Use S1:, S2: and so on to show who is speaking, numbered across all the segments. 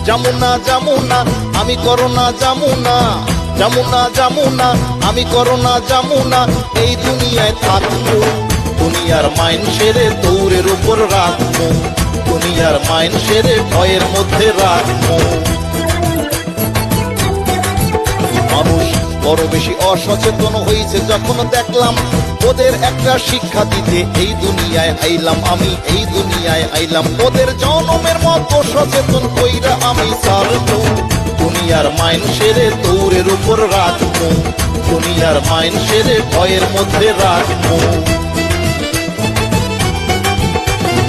S1: যমুনা যমুনা আমি করোনা যমুনা, যমুনা যমুনা আমি করোনা যমুনা, এই দুনিয়ায় থাকবো দুনিয়ার মাইন সেরে দৌড়ের উপর রাখবো, দুনিয়ার মাইন সেরে ভয়ের মধ্যে রাখবো। মানুষ বড় বেশি অসচেতন হয়েছে যখন দেখলাম, ওদের একটা শিক্ষা দিতে এই দুনিয়ায় আইলাম আমি, এই দুনিয়ায় আইলাম। ওদের জনমের মতো সচেতন কইরা আমি ছাড়বো দুনিয়ার মাইন সেরে দৌড়ের উপর রাখবো, দুনিয়ার মাইন সেরে ভয়ের মধ্যে রাখবো।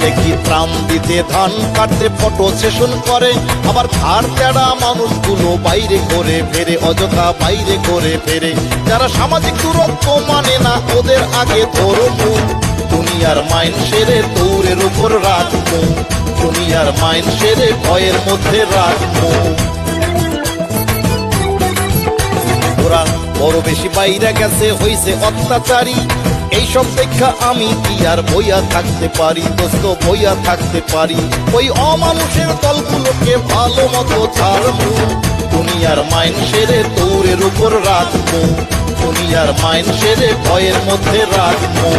S1: দেখি ত্রাণ দিতে ধান কাটতে ফটো সেশন করে, আবার ধার তেড়া মানুষগুলো বাইরে করে ফেরে, অযথা বাইরে করে ফেরে। যারা সামাজিক দূরত্ব মানে না ওদের আগে ধরবো, দুনিয়ার মাইন সেরে দৌড়ের উপর রাখবো, দুনিয়ার মাইন সেরে ভয়ের মধ্যে রাখবো। ওরা বড় বেশি বাইরে গেছে হইছে অত্যাচারী, এইসব দেখা আমি কি আর বইয়া থাকতে পারি দোস্ত, বইয়া থাকতে পারি। ওই অমানুষের দলগুলোকে ভালো মতো ছাড়বো, দুনিয়ার মাইন সেরে দৌড়ের উপর রাখবো, দুনিয়ার মাইন সেরে ভয়ের মধ্যে রাখবো।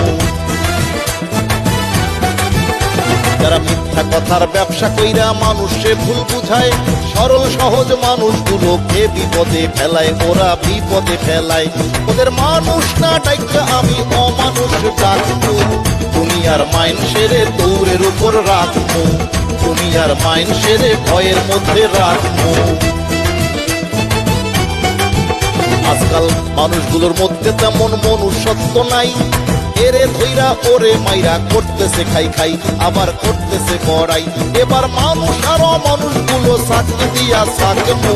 S1: যারা মিথ্যা কথার ব্যবসা কইরা মানুষে ভুল বুঝায়, সরল সহজ মানুষগুলোকে বিপদে ফেলায়, ওরা বিপদে ফেলায়। ওদের মানুষ না ডাইকা আমি অমানুষ ডাকবো, দুনিয়ার মাইন সেরে দৌড়ের উপর রাখবো, দুনিয়ার মাইন সেরে ভয়ের মধ্যে রাখবো। আজকাল মানুষগুলোর মধ্যে তেমন মনুষ্যত্ব নাই, এরে ধইরা ওরে মাইরা করতেছে খাই খাই, আবার করতেছে বড়াই। এবার মানুষ আর মানুষগুলো সাক্ষী দিয়া থাকবো,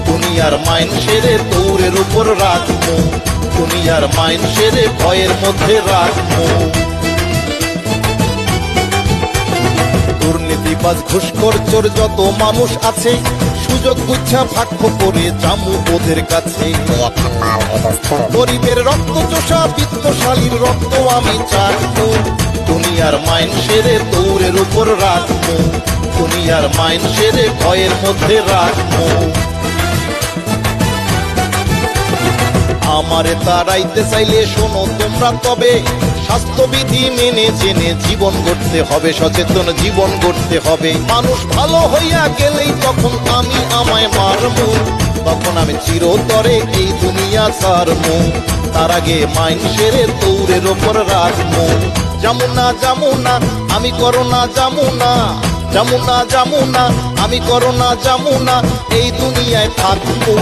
S1: দুনিয়ার মাইন সেরে দৌড়ের উপর রাখবো, দুনিয়ার মাইন সেরে ভয়ের মধ্যে রাখবো। দুর্নীতিবাজ ঘুষখোর চোর যত মানুষ আছে, সুযোগ বুঝা ভাগ্য করে জামু ওদের কাছে। গরিবের রক্ত চোষা বিত্তশালীর রক্ত আমি চাটবো, দুনিয়ার মাইন সেরে দৌড়ের উপর রাখবো, দুনিয়ার মাইন সেরে ভয়ের মধ্যে রাখবো। আমারে তাড়াইতে চাইলে শোনো তোমরা তবে, স্বাস্থ্যবিধি মেনে জেনে জীবন গড়তে হবে, সচেতন জীবন গড়তে হবে। মানুষ ভালো হইয়া গেলেই তখন আমি আমায় মারবো, তখন আমি চিরতরে এই দুনিয়া ছাড়বো। তার আগে মাইন সেরে দৌড়ের ওপর রাখবো। যমুনা যমুনা আমি করোনা যমুনা, যমুনা যমুনা আমি করোনা যমুনা, এই দুনিয়ায় থাকবো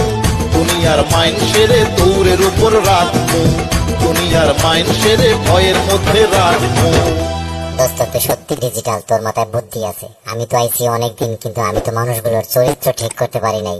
S1: দুনিয়ার মাইন সেরে দৌড়ের উপর রাখবো, দুনিয়ার মাইন সেরে ভয়ের মধ্যে রাখবো।
S2: দোস্ত তুই সত্যি ডিজিটাল, তোর মাথায় বুদ্ধি আছে। আমি তো আইছি অনেকদিন, কিন্তু আমি তো মানুষগুলোর চরিত্র ঠিক করতে পারি নাই।